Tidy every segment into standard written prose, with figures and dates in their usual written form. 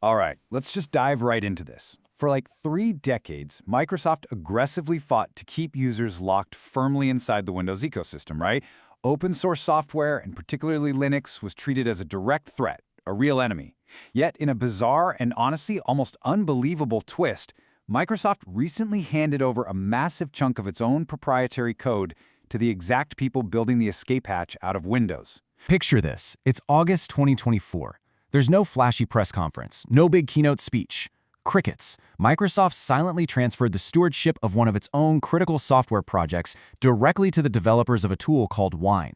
All right, let's just dive right into this. For like 3 decades, Microsoft aggressively fought to keep users locked firmly inside the Windows ecosystem, right? Open source software, and particularly Linux, was treated as a direct threat, a real enemy. Yet, in a bizarre and honestly almost unbelievable twist, Microsoft recently handed over a massive chunk of its own proprietary code to the exact people building the escape hatch out of Windows. Picture this. It's August 2024. There's no flashy press conference, no big keynote speech. Crickets. Microsoft silently transferred the stewardship of one of its own critical software projects directly to the developers of a tool called Wine.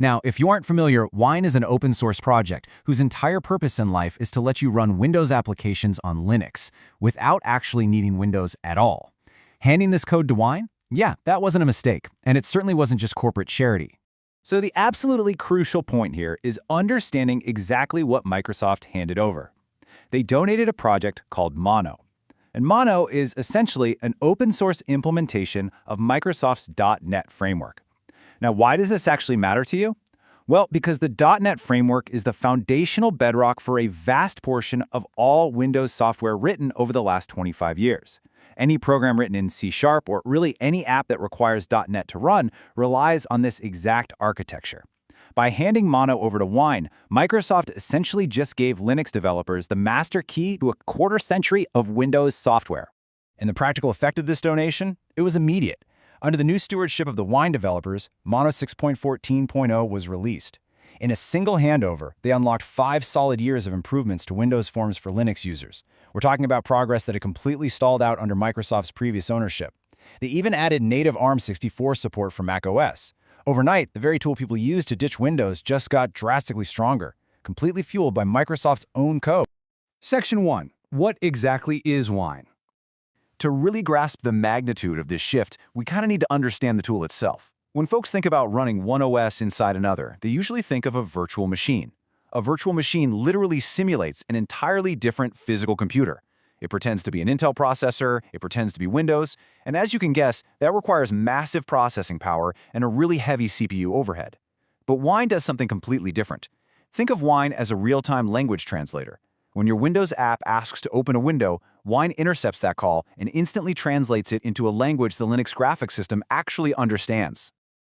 Now, if you aren't familiar, Wine is an open-source project whose entire purpose in life is to let you run Windows applications on Linux without actually needing Windows at all. Handing this code to Wine? Yeah, that wasn't a mistake, and it certainly wasn't just corporate charity. So the absolutely crucial point here is understanding exactly what Microsoft handed over. They donated a project called Mono. And Mono is essentially an open-source implementation of Microsoft's .NET framework. Now, why does this actually matter to you? Well, because the .NET framework is the foundational bedrock for a vast portion of all Windows software written over the last 25 years. Any program written in C# or really any app that requires .NET to run relies on this exact architecture. By handing Mono over to Wine, Microsoft essentially just gave Linux developers the master key to a quarter century of Windows software. And the practical effect of this donation? It was immediate. Under the new stewardship of the Wine developers, Mono 6.14.0 was released. In a single handover, they unlocked 5 solid years of improvements to Windows Forms for Linux users. We're talking about progress that had completely stalled out under Microsoft's previous ownership. They even added native ARM64 support for macOS. Overnight, the very tool people used to ditch Windows just got drastically stronger, completely fueled by Microsoft's own code. Section 1. What exactly is Wine? To really grasp the magnitude of this shift, we kind of need to understand the tool itself. When folks think about running one OS inside another, they usually think of a virtual machine. A virtual machine literally simulates an entirely different physical computer. It pretends to be an Intel processor, it pretends to be Windows, and as you can guess, that requires massive processing power and a really heavy CPU overhead. But Wine does something completely different. Think of Wine as a real-time language translator. When your Windows app asks to open a window, Wine intercepts that call and instantly translates it into a language the Linux graphics system actually understands.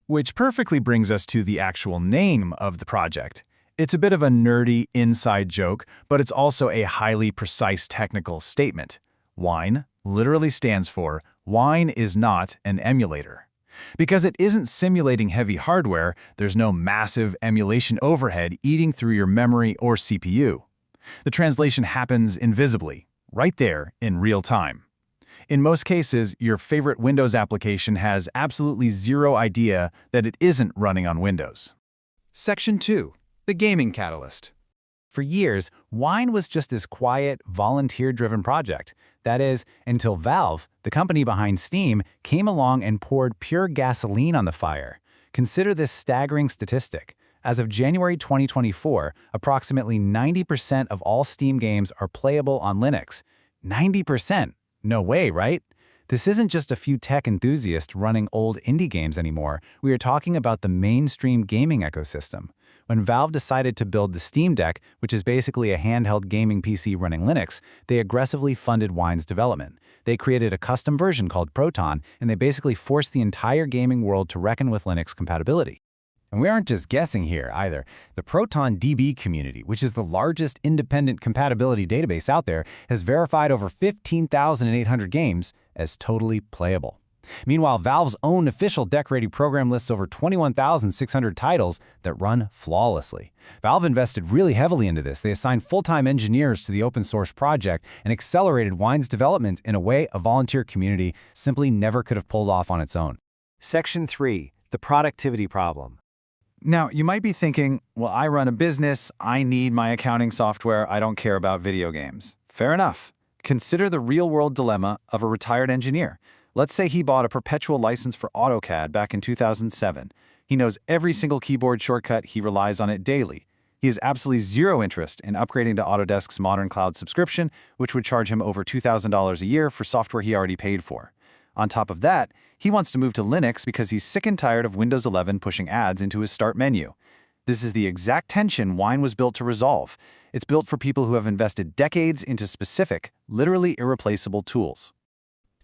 Which perfectly brings us to the actual name of the project. It's a bit of a nerdy inside joke, but it's also a highly precise technical statement. Wine literally stands for Wine is not an emulator. Because it isn't simulating heavy hardware, there's no massive emulation overhead eating through your memory or CPU. The translation happens invisibly, right there in real time. In most cases, your favorite Windows application has absolutely zero idea that it isn't running on Windows. Section 2. The Gaming Catalyst. For years, Wine was just this quiet, volunteer-driven project. That is, until Valve, the company behind Steam, came along and poured pure gasoline on the fire. Consider this staggering statistic. As of January 2024, approximately 90% of all Steam games are playable on Linux. 90%! No way, right? This isn't just a few tech enthusiasts running old indie games anymore. We are talking about the mainstream gaming ecosystem. When Valve decided to build the Steam Deck, which is basically a handheld gaming PC running Linux, they aggressively funded Wine's development. They created a custom version called Proton, and they basically forced the entire gaming world to reckon with Linux compatibility. And we aren't just guessing here, either. The Proton DB community, which is the largest independent compatibility database out there, has verified over 15,800 games as totally playable. Meanwhile, Valve's own official deck-ready program lists over 21,600 titles that run flawlessly. Valve invested really heavily into this. They assigned full-time engineers to the open-source project and accelerated Wine's development in a way a volunteer community simply never could have pulled off on its own. Section 3. The Productivity Problem. Now, you might be thinking, well, I run a business, I need my accounting software, I don't care about video games. Fair enough. Consider the real-world dilemma of a retired engineer. Let's say he bought a perpetual license for AutoCAD back in 2007. He knows every single keyboard shortcut, he relies on it daily. He has absolutely zero interest in upgrading to Autodesk's modern cloud subscription, which would charge him over $2,000 a year for software he already paid for. On top of that, he wants to move to Linux because he's sick and tired of Windows 11 pushing ads into his start menu. This is the exact tension Wine was built to resolve. It's built for people who have invested decades into specific, literally irreplaceable tools.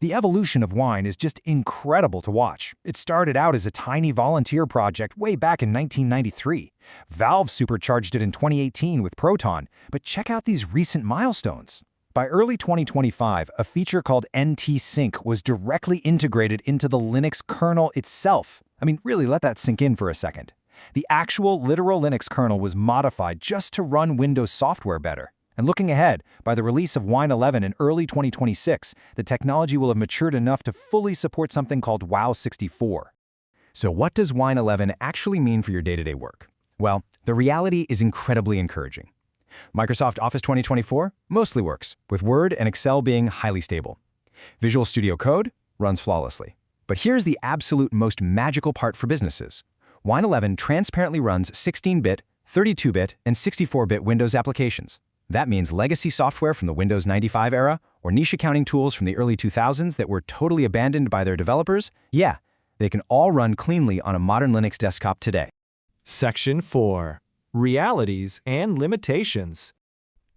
The evolution of Wine is just incredible to watch. It started out as a tiny volunteer project way back in 1993. Valve supercharged it in 2018 with Proton, but check out these recent milestones. By early 2025, a feature called NT Sync was directly integrated into the Linux kernel itself. I mean, really let that sink in for a second. The actual literal Linux kernel was modified just to run Windows software better. And looking ahead, by the release of Wine 11 in early 2026, the technology will have matured enough to fully support something called WoW 64. So what does Wine 11 actually mean for your day-to-day work? Well, the reality is incredibly encouraging. Microsoft Office 2024 mostly works, with Word and Excel being highly stable. Visual Studio Code runs flawlessly. But here's the absolute most magical part for businesses. Wine 11 transparently runs 16-bit, 32-bit, and 64-bit Windows applications. That means legacy software from the Windows 95 era or niche accounting tools from the early 2000s that were totally abandoned by their developers, yeah, they can all run cleanly on a modern Linux desktop today. Section 4. Realities and Limitations.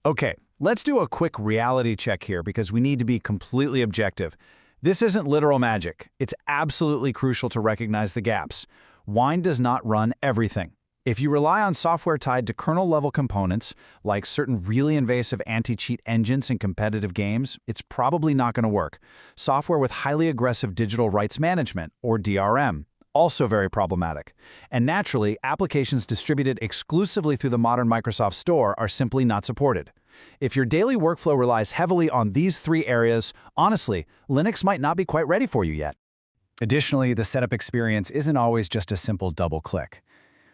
Okay, let's do a quick reality check here because we need to be completely objective. This isn't literal magic. It's absolutely crucial to recognize the gaps. Wine does not run everything. If you rely on software tied to kernel-level components, like certain really invasive anti-cheat engines in competitive games, it's probably not going to work. Software with highly aggressive digital rights management, or DRM, also very problematic. And naturally, applications distributed exclusively through the modern Microsoft Store are simply not supported. If your daily workflow relies heavily on these three areas, honestly, Linux might not be quite ready for you yet. Additionally, the setup experience isn't always just a simple double-click.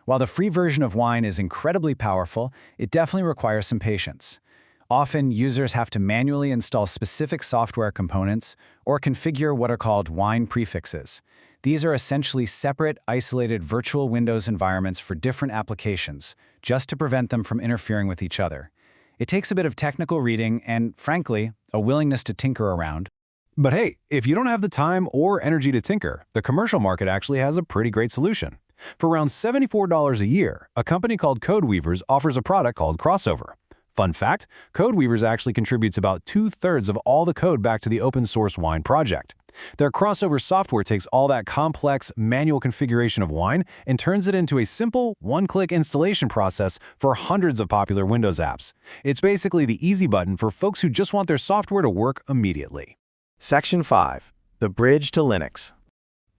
While the free version of Wine is incredibly powerful, it definitely requires some patience. Often, users have to manually install specific software components or configure what are called Wine prefixes. These are essentially separate, isolated virtual Windows environments for different applications, just to prevent them from interfering with each other. It takes a bit of technical reading and, frankly, a willingness to tinker around. But hey, if you don't have the time or energy to tinker, the commercial market actually has a pretty great solution. For around $74 a year, a company called CodeWeavers offers a product called CrossOver. Fun fact, CodeWeavers actually contributes about 2/3 of all the code back to the open-source Wine project. Their CrossOver software takes all that complex manual configuration of Wine and turns it into a simple, one-click installation process for hundreds of popular Windows apps. It's basically the easy button for folks who just want their software to work immediately. Section 5. The Bridge to Linux.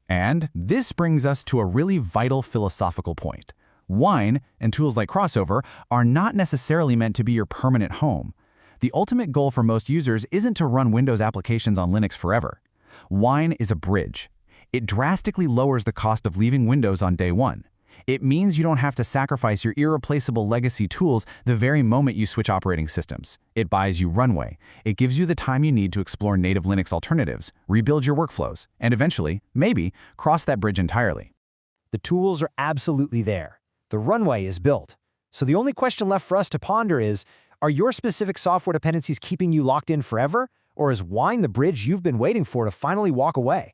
And this brings us to a really vital philosophical point. Wine and tools like CrossOver are not necessarily meant to be your permanent home. The ultimate goal for most users isn't to run Windows applications on Linux forever. Wine is a bridge. It drastically lowers the cost of leaving Windows on day one. It means you don't have to sacrifice your irreplaceable legacy tools the very moment you switch operating systems. It buys you runway. It gives you the time you need to explore native Linux alternatives, rebuild your workflows, and eventually, maybe, cross that bridge entirely. The tools are absolutely there. The runway is built. So the only question left for us to ponder is, are your specific software dependencies keeping you locked in forever? Or is Wine the bridge you've been waiting for to finally walk away?